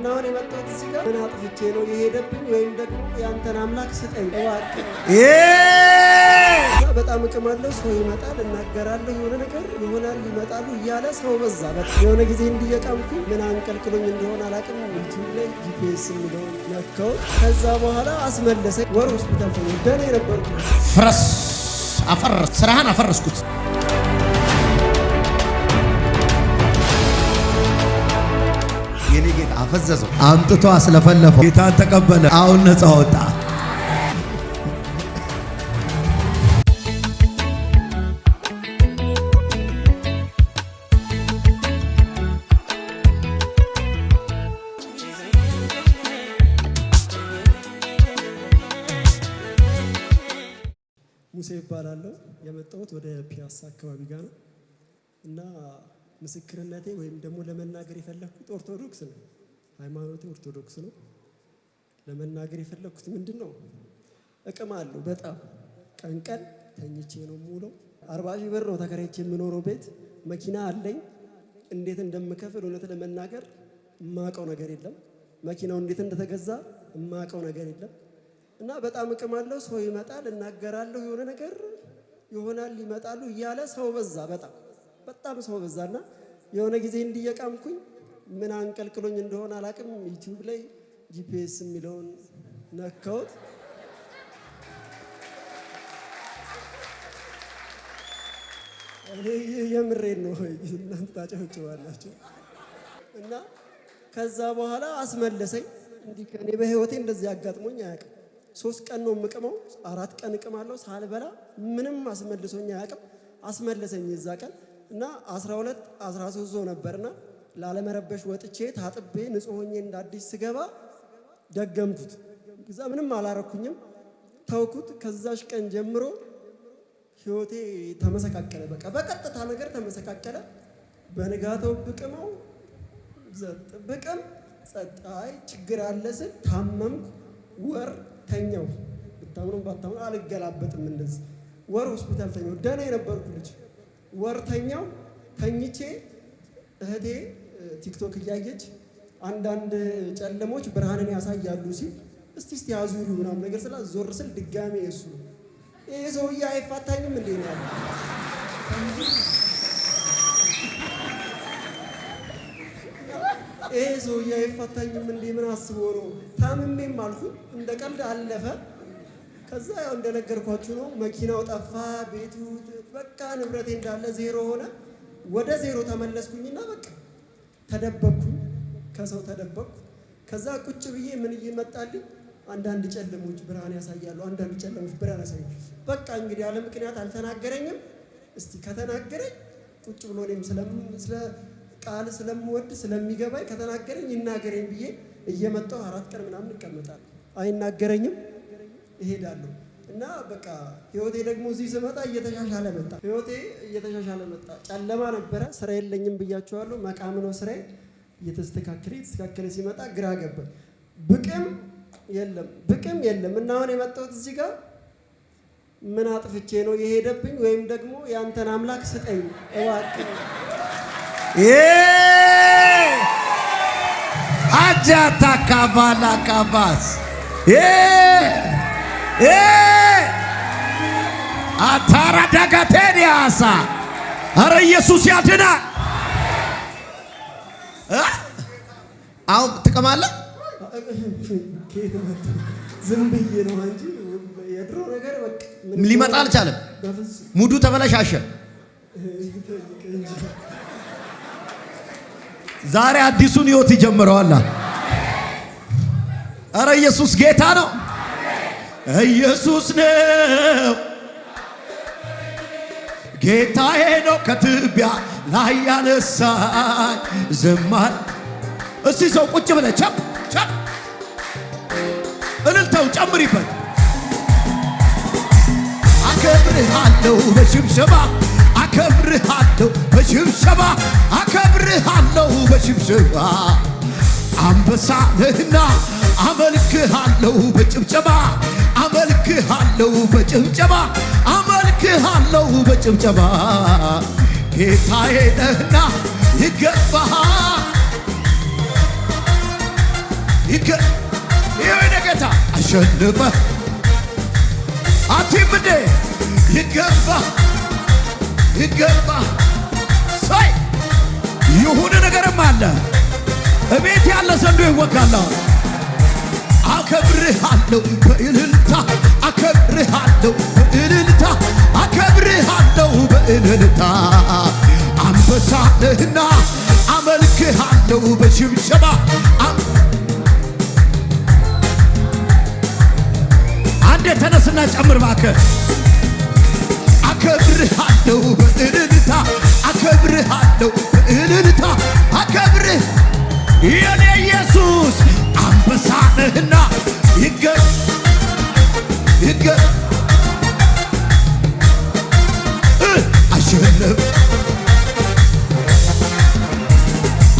እና አሁን የመጣሁት እዚህ ጋር ምን አጥፍቼ ነው የሄደብኝ ወይም ደግሞ ያንተን አምላክ ስጠኝ እባክህ። በጣም እቅማለሁ። ሰው ይመጣል፣ እናገራለሁ፣ የሆነ ነገር ይሆናል፣ ይመጣሉ እያለ ሰው በዛ። በቃ የሆነ ጊዜ እንዲየቀምኩ ምን አንቀልቅሎኝ እንደሆነ አላውቅም። ዩቲዩብ ላይ ጂፒኤስ የሚለውን ነካው። ከዛ በኋላ አስመለሰኝ። ወር ሆስፒታል ተኝ ደህና የነበርኩ ፍረስ አፈረስ ስራህን አፈረስኩት። የኔ ጌታ አፈዘዘው፣ አምጥቶ አስለፈለፈው። ጌታን ተቀበለ። አሁን ነፃ ወጣ። ሙሴ ይባላለሁ። የመጣሁት ወደ ፒያሳ አካባቢ ጋር ነው እና ምስክርነቴ ወይም ደግሞ ለመናገር የፈለኩት ኦርቶዶክስ ነው። ሃይማኖቴ ኦርቶዶክስ ነው። ለመናገር የፈለኩት ምንድነው? እቅማለሁ በጣም ቀን ቀን ተኝቼ ነው የምውለው። 40 ሺህ ብር ነው ተከራይቼ የምኖረው ቤት። መኪና አለኝ። እንዴት እንደምከፍል እውነት ለመናገር የማውቀው ነገር የለም። መኪናው እንዴት እንደተገዛ የማውቀው ነገር የለም። እና በጣም እቅማለሁ። ሰው ይመጣል፣ እናገራለሁ፣ የሆነ ነገር ይሆናል፣ ይመጣሉ እያለ ሰው በዛ። በጣም ሰው በዛና የሆነ ጊዜ እንዲየቃምኩኝ ምን አንቀልቅሎኝ እንደሆነ አላውቅም። ዩቲዩብ ላይ ጂፒኤስ የሚለውን ነካሁት። እኔ የምሬን ነው። እናንተ ታጨብጭባላችሁ። እና ከዛ በኋላ አስመለሰኝ። እንዲህ ከኔ በህይወቴ እንደዚህ አጋጥሞኝ አያውቅም። 3 ቀን ነው የምቅመው፣ 4 ቀን እቅማለሁ ሳልበላ። ምንም አስመልሶኝ አያውቅም። አስመለሰኝ የዛ ቀን እና 12 13 ዞ ነበርና ላለመረበሽ ወጥቼ ታጥቤ ንጹህ ሆኜ እንደ አዲስ ስገባ ደገምኩት። ከዛ ምንም አላረኩኝም፣ ተውኩት። ከዛሽ ቀን ጀምሮ ህይወቴ ተመሰቃቀለ። በቃ በቀጥታ ነገር ተመሰቃቀለ። በንጋታው ብቅመው ብቅም ጸጣይ ችግር አለ ስል ታመምኩ። ወር ተኛው። ብታምኑም ባታምኑ አልገላበጥም። እንደዚህ ወር ሆስፒታል ተኛው። ደህና የነበርኩ ልጅ ወር ተኛው። ተኝቼ እህቴ ቲክቶክ እያየች አንዳንድ ጨለሞች ብርሃንን ያሳያሉ ሲል እስቲ ያዙ ይሉ ምናምን ነገር ስላ ዞር ስል ድጋሜ እሱ ይሄ ሰውዬ አይፋታኝም እንዴ ነው ያለው። ይሄ ሰውዬ አይፋታኝም እንዴ ምን አስቦ ነው? ታምሜም አልኩኝ። እንደ ቀልድ አለፈ። ከዛ ያው እንደነገርኳችሁ ነው። መኪናው ጠፋ፣ ቤቱ በቃ ንብረቴ እንዳለ ዜሮ ሆነ። ወደ ዜሮ ተመለስኩኝና በቃ ተደበቅኩኝ፣ ከሰው ተደበቅኩ። ከዛ ቁጭ ብዬ ምን እየመጣልኝ አንዳንድ ጨለሞች ብርሃን ያሳያሉ፣ አንዳንድ ጨለሞች ብርሃን ያሳያሉ። በቃ እንግዲህ ያለ ምክንያት አልተናገረኝም። እስቲ ከተናገረኝ ቁጭ ብሎ እኔም ስለ ቃል ስለምወድ ስለሚገባኝ ከተናገረኝ ይናገረኝ ብዬ እየመጣሁ 4 ቀን ምናምን እቀመጣለሁ። አይናገረኝም፣ እሄዳለሁ። እና በቃ ህይወቴ ደግሞ እዚህ ስመጣ እየተሻሻለ መጣ። ህይወቴ እየተሻሻለ መጣ። ጨለማ ነበረ፣ ስራ የለኝም ብያቸዋለሁ። መቃም ነው ስራዬ። እየተስተካከለ ሲመጣ ግራ ገባ። ብቅም የለም። እና አሁን የመጣሁት እዚህ ጋር ምን አጥፍቼ ነው የሄደብኝ ወይም ደግሞ ያንተን አምላክ ስጠኝ እባክህ። አጃታ ካባላ ካባስ አታራ ዳጋቴዲያሳ። አረ ኢየሱስ ያድናል። አሁን ትቀማለህ? ዝም ብዬ ነው እንጂ የድሮ ነገር በቃ ሊመጣ አልቻለም። ሙዱ ተበላሻሸ። ዛሬ አዲሱን ህይወት ይጀምረዋል። አረ ኢየሱስ ጌታ ነው። ኢየሱስ ነው ጌታዬ ነው። ከትቢያ ላይ ያነሳኝ ዘማር። እስቲ ሰው ቁጭ ብለህ ቸፕ እልልታው ጨምሪበት። አከብርሃለሁ በሽብሸባ አከብርሃለሁ በሽብሸባ አከብርሃለሁ በሽብሸባ። አንበሳ ነህና አመልክሃለሁ በጭብጨባ አመልክሃለሁ በጭብጨባ አመልክሃለሁ በጭብጨባ። ጌታዬ ነህና ይገባሃል የሆነ ጌታ አሸንፈ አቲም እንዴ ይገባ ሳይ የሆነ ነገርም አለ እቤት ያለ ዘንዶ ይወጋል። አከብርሃለሁ በእልልታ አከብርሃለሁ በእልልታ አከብርሃለሁ በእልልታ አንበሳ ነህና አመልክሃለሁ በሽብሸባ አንዴ ተነስና ጨምር እባክህ። አከብርሃለሁ በእልልታ አከብርሃለሁ በእልልታ አከብርህ የኔ ኢየሱስ አንበሳ ነህና አሸነፍ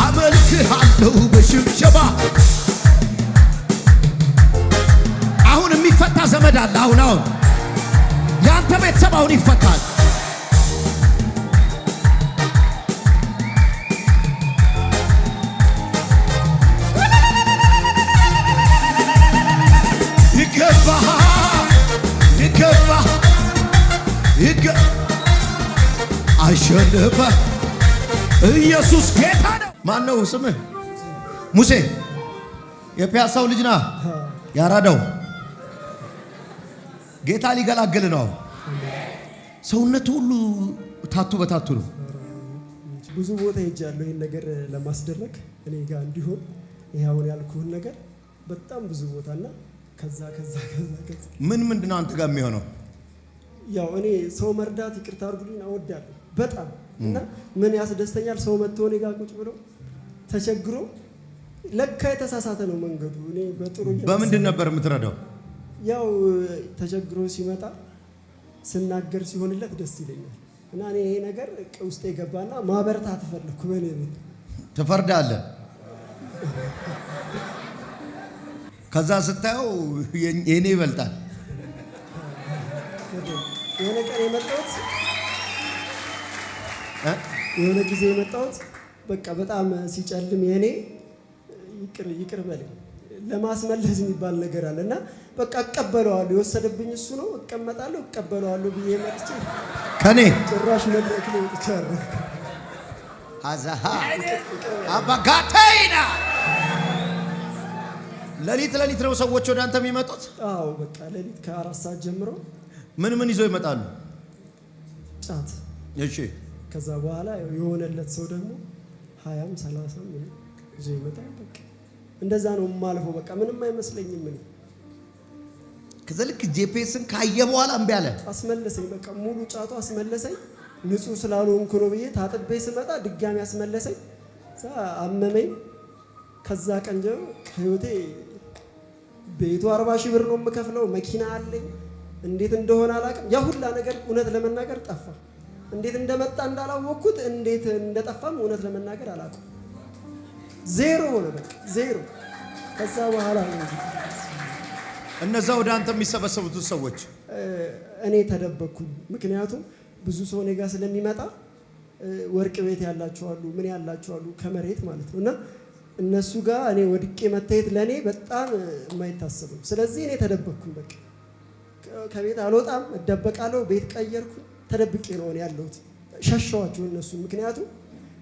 አመልክሃለሁ በሽብሸባ አሁን የሚፈታ ዘመድ አለ። አሁን የአንተ ቤተሰብ አሁን ይፈታል። አሸነፈ ኢየሱስ ጌታ ነው። ማን ነው ስምህ? ሙሴ የፒያሳው ልጅ ና ያራዳው ጌታ ሊገላግል ነው። ሰውነቱ ሁሉ ታቱ በታቱ ነው። ብዙ ቦታ ሄጃለሁ ይሄን ነገር ለማስደረግ እኔ ጋር እንዲሆን ይሄ አሁን ያልኩህን ነገር በጣም ብዙ ቦታና ከዛ ምንድነው አንተ ጋር የሚሆነው? ያው እኔ ሰው መርዳት ይቅርታ አድርጉልኝ እወዳለሁ በጣም እና ምን ያስደስተኛል ሰው መጥቶ እኔ ጋር ቁጭ ብሎ ተቸግሮ ለካ የተሳሳተ ነው መንገዱ። እኔ በጥሩ በምንድን ነበር የምትረዳው? ያው ተቸግሮ ሲመጣ ስናገር ሲሆንለት ደስ ይለኛል እና እኔ ይሄ ነገር ውስጤ ገባና ማበረታት ፈለኩ። በኔ ቤት ትፈርዳለህ። ከዛ ስታየው የኔ ይበልጣል። የሆነ ቀን የመጣሁት የሆነ ጊዜ የመጣሁት በቃ በጣም ሲጨልም የኔ ይቅር በለኝ ለማስመለስ የሚባል ነገር አለና በቃ እቀበለዋለሁ። የወሰደብኝ እሱ ነው። እቀበለዋለሁ ብዬ መጥቼ ከኔ ጭራሽ መድረክ ላይ ወጥቻለሁ። አዛሃ አባጋቴና ሌሊት ነው ሰዎች ወደ አንተ የሚመጡት? አዎ በቃ ሌሊት ከ4 ሰዓት ጀምሮ ምን ይዘው ይመጣሉ? ጫት። እሺ። ከዛ በኋላ የሆነለት ሰው ደግሞ 20 30 ይዞ ይመጣል። በቃ እንደዛ ነው የማልፈው። በቃ ምንም አይመስለኝም። ምን ከዛ ልክ ጂፒኤስን ካየ በኋላ እምቢ አለ። አስመለሰኝ። በቃ ሙሉ ጫቱ አስመለሰኝ። ንጹህ ስላልሆንኩ ነው ብዬ ታጥቤ ስመጣ ድጋሚ አስመለሰኝ። እዛ አመመኝ። ከዛ ቀን ጀምሮ ህይወቴ ቤቱ 40 ሺህ ብር ነው የምከፍለው። መኪና አለኝ። እንዴት እንደሆነ አላውቅም። ያ ሁላ ነገር እውነት ለመናገር ጠፋ። እንዴት እንደመጣ እንዳላወቅኩት እንዴት እንደጠፋም እውነት ለመናገር አላውቅም። ዜሮ ሆነ በቃ ዜሮ። ከዛ በኋላ እነዛ ወደ አንተ የሚሰበሰቡት ሰዎች እኔ ተደበቅኩኝ። ምክንያቱም ብዙ ሰው እኔ ጋር ስለሚመጣ ወርቅ ቤት ያላቸው አሉ፣ ምን ያላቸው አሉ፣ ከመሬት ማለት ነው። እና እነሱ ጋር እኔ ወድቄ መታየት ለእኔ በጣም የማይታሰብ ነው። ስለዚህ እኔ ተደበቅኩኝ። በቃ ከቤት አልወጣም፣ እደበቃለሁ። ቤት ቀየርኩ፣ ተደብቄ ነው እኔ ያለሁት። ሸሸዋቸው እነሱ። ምክንያቱም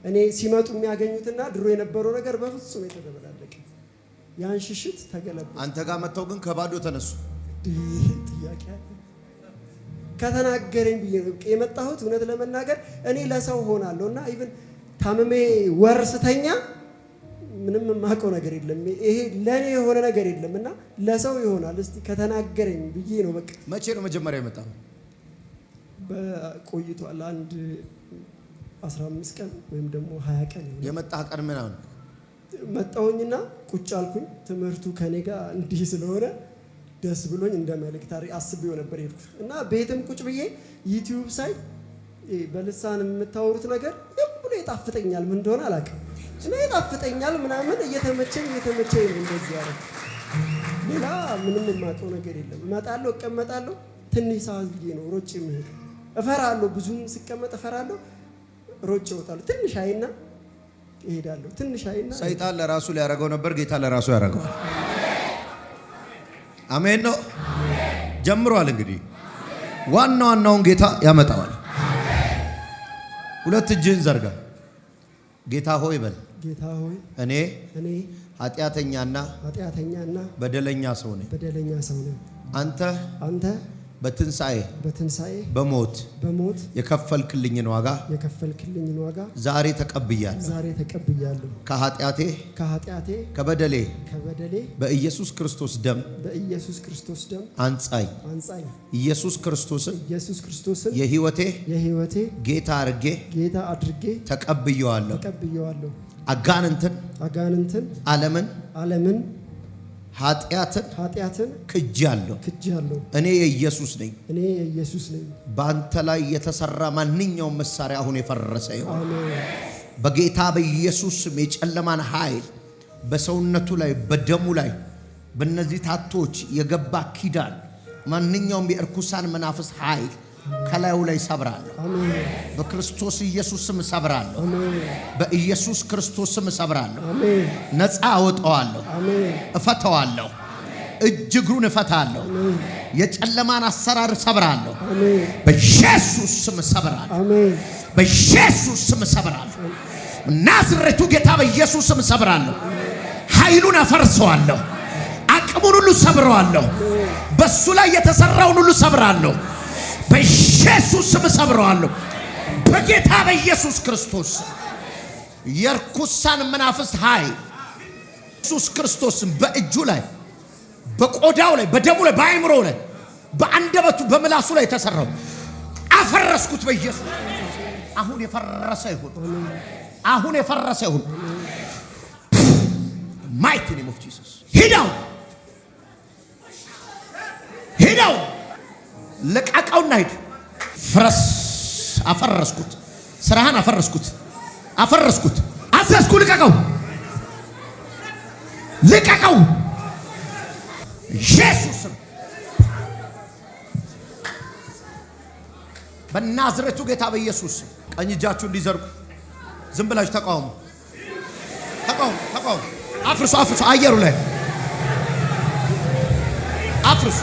እኔ ሲመጡ የሚያገኙትና ድሮ የነበረው ነገር በፍጹም የተደበላለቀ። ያን ሽሽት ተገለበጠ። አንተ ጋር መጥተው ግን ከባዶ ተነሱ። ጥያቄ ከተናገረኝ ብዬ ነው የመጣሁት። እውነት ለመናገር እኔ ለሰው ሆናለሁ እና ኢቭን ታምሜ ወር ስተኛ ምንም የማውቀው ነገር የለም። ይሄ ለኔ የሆነ ነገር የለም እና ለሰው ይሆናል። እስቲ ከተናገረኝ ብዬ ነው በቃ። መቼ ነው መጀመሪያ የመጣው? በቆይቷል። አንድ 15 ቀን ወይም ደግሞ 20 ቀን ነው የመጣህ ቀን። ምን አሁን መጣሁኝና ቁጭ አልኩኝ። ትምህርቱ ከኔ ጋር እንዲህ ስለሆነ ደስ ብሎኝ እንደ መልእክት አስቤው ነበር የሄድኩት እና ቤትም ቁጭ ብዬ ዩቲዩብ ሳይ በልሳን የምታወሩት ነገር ሁሉ ይጣፍጠኛል። ምን እንደሆነ አላውቅም እና ይጣፍጠኛል ምናምን እየተመቸኝ እንደዚህ ያለ ሌላ ምንም የማውቀው ነገር የለም። እመጣለሁ፣ እቀመጣለሁ። ትንሽ ሰዓት ብዬ ነው ሮጬ የምሄደው። እፈራለሁ፣ ብዙም ስቀመጥ እፈራለሁ። ሮጬ እወጣለሁ። ትንሽ አይና እሄዳለሁ። ትንሽ አይና ሰይጣን ለራሱ ሊያረገው ነበር፣ ጌታ ለራሱ ያረገዋል። አሜን ነው። ጀምሯል። እንግዲህ ዋናውን ጌታ ያመጣዋል። ሁለት እጅህን ዘርጋ። ጌታ ሆይ በል። ጌታ ሆይ እኔ ኃጢአተኛና በደለኛ ሰው ነኝ። አንተ በትንሣኤ በሞት የከፈልክልኝን ዋጋ ዛሬ ተቀብያለሁ። ከኃጢአቴ ከበደሌ በኢየሱስ ክርስቶስ ደም አንጻኝ። ኢየሱስ ክርስቶስን የሕይወቴ ጌታ አድርጌ ተቀብየዋለሁ። አጋንንትን ዓለምን ኃጢአትን ክጃለሁ። እኔ የኢየሱስ ነኝ። በአንተ ላይ የተሰራ ማንኛውም መሳሪያ አሁን የፈረሰ ይሁን በጌታ በኢየሱስ ስም። የጨለማን ኃይል በሰውነቱ ላይ በደሙ ላይ በእነዚህ ታቶች የገባ ኪዳን ማንኛውም የእርኩሳን መናፍስ ኃይል ከላዩ ላይ ሰብራለሁ። በክርስቶስ ኢየሱስ ስም ሰብራለሁ። በኢየሱስ ክርስቶስ ስም ሰብራለሁ። ነፃ አወጣዋለሁ፣ እፈታዋለሁ። እጅ እግሩን እፈታለሁ። የጨለማን አሰራር ሰብራለሁ። በኢየሱስ ስም ሰብራለሁ። በኢየሱስ ስም ሰብራለሁ። ናዝሬቱ ጌታ በኢየሱስ ስም ሰብራለሁ። ኃይሉን አፈርሰዋለሁ። አቅሙን ሁሉ ሰብረዋለሁ። በሱ ላይ የተሰራውን ሁሉ ሰብራለሁ። በኢየሱስ ስም ሰብረዋለሁ። በጌታ በኢየሱስ ክርስቶስ የርኩሳን መናፍስት ኃይል ኢየሱስ ክርስቶስን በእጁ ላይ በቆዳው ላይ በደሙ ላይ በአይምሮው ላይ በአንደበቱ በምላሱ ላይ የተሰራው አፈረስኩት በኢየሱስ። አሁን የፈረሰ ይሁን። አሁን የፈረሰ ይሁን። ማይቲ ኔም ኦፍ ጂሰስ። ሂዳው ልቀቀውና ሂድ። ፍረስ። አፈረስኩት። ስራህን አፈረስኩት። አዘዝኩ። ልቀቀው። ኢየሱስም በናዝሬቱ ጌታ በኢየሱስ ቀኝ እጃችሁ እንዲዘርጉ ዝም ብላችሁ ተቃውሙ። አፍርሱ። አየሩ ላይ አፍርሱ።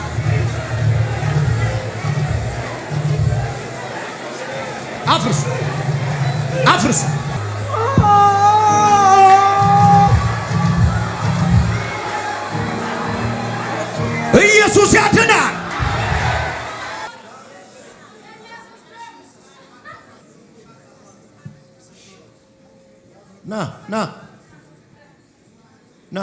ኢየሱስ ያድናል። ና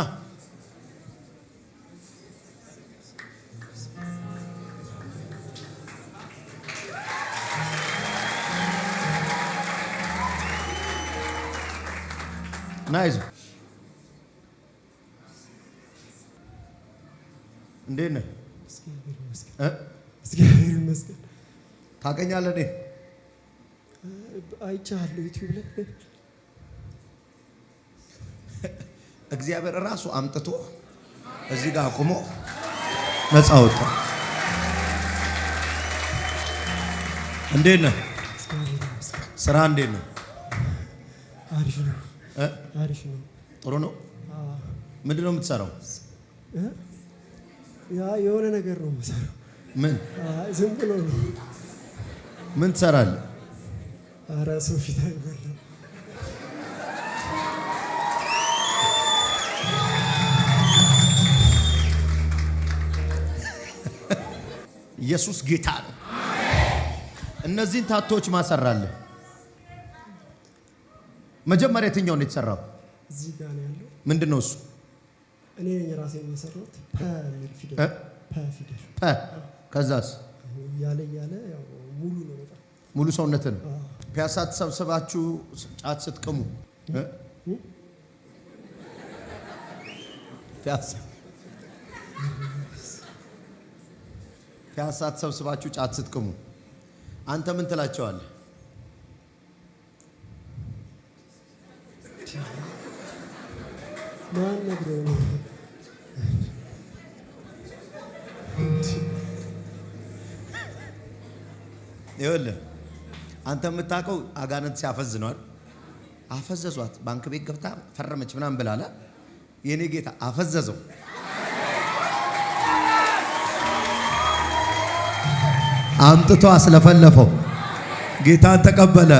ናይዝ። እንዴት ነህ? እግዚአብሔር ይመስገን። ታገኛለህ? አይቻለሁ ዩቲዩብ ላይ እግዚአብሔር ራሱ አምጥቶ እዚህ ጋር አቁሞ ነፃ ወጣ። እንዴት ነህ? ስራ እንዴት ነው? አሪፍ ነው። ጥሩ ነው። ምንድን ነው የምትሰራው? ያ የሆነ ነገር ነው የምሰራው። ምን? ዝም ብሎ ነው። ምን ትሰራለህ? ኧረ ሰው ፊት አይበላም። ኢየሱስ ጌታ ነው። እነዚህን ታቶች ማሰራለህ። መጀመሪያ የትኛው ነው የተሰራው? እዚህ ጋር ነው ያለው። ምንድን ነው እሱ? እኔ ራሴ የሰራሁት ፐ የሚል ፊደል። ፐ። ከዛስ እያለ ያው ሙሉ ነው። በጣም ሙሉ ሰውነትን ፒያሳ ተሰብስባችሁ ጫት ስትቅሙ ፒያሳ ተሰብስባችሁ ጫት ስትቅሙ አንተ ምን ትላቸዋለህ? ማን ነግሮህ ነው? ይኸውልህ አንተ የምታውቀው አጋንንት ሲያፈዝ ነው። አፈዘዟት። ባንክ ቤት ገብታ ፈረመች ምናምን ብላለ። የኔ ጌታ አፈዘዘው። አምጥቶ አስለፈለፈው። ጌታን ተቀበለ።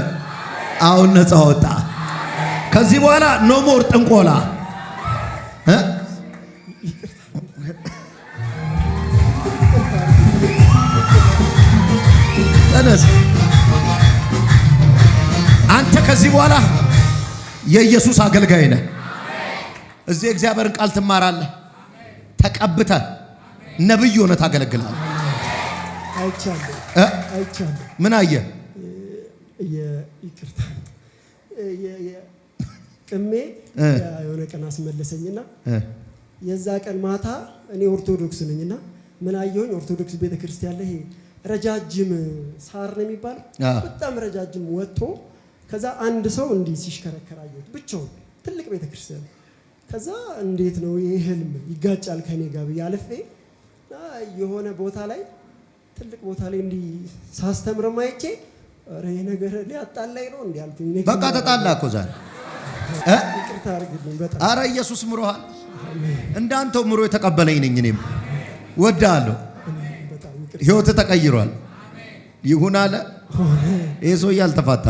አሁን ነፃ ወጣ። ከዚህ በኋላ ኖ ሞር ጥንቆላ። ተነስ። አንተ ከዚህ በኋላ የኢየሱስ አገልጋይ ነህ። እዚህ እግዚአብሔርን ቃል ትማራለህ። ተቀብተህ ነብይ ሆነህ ታገለግላለህ። አይቻለሁ። ምን አየህ? ይቅርታ ቅሜ የሆነ ቀን አስመለሰኝና የዛ ቀን ማታ እኔ ኦርቶዶክስ ነኝና ምን አየሁኝ? ኦርቶዶክስ ቤተክርስቲያን ላይ ረጃጅም ሳር ነው የሚባለው፣ በጣም ረጃጅም ወጥቶ ከዛ አንድ ሰው እንዲህ ሲሽከረከር አየሁት ብቻውን፣ ትልቅ ቤተክርስቲያን። ከዛ እንዴት ነው ይሄ ህልም ይጋጫል ከኔ ጋር ያለፈ የሆነ ቦታ ላይ ትልቅ ቦታ ላይ እንዲህ ሳስተምር ማይቼ አረ ይሄ ነገር ሊያጣላኝ ነው እንዴ አልኩኝ። በቃ ተጣላ እኮ ዛሬ። ይቅርታ አድርግልኝ በጣም። አረ ኢየሱስ ምሮሃል። እንዳንተው ምሮ የተቀበለኝ ነኝ። እኔም ወዳለሁ። ህይወት ተቀይሯል። ይሁን አለ። ይሄ ሰውዬ አልተፋታ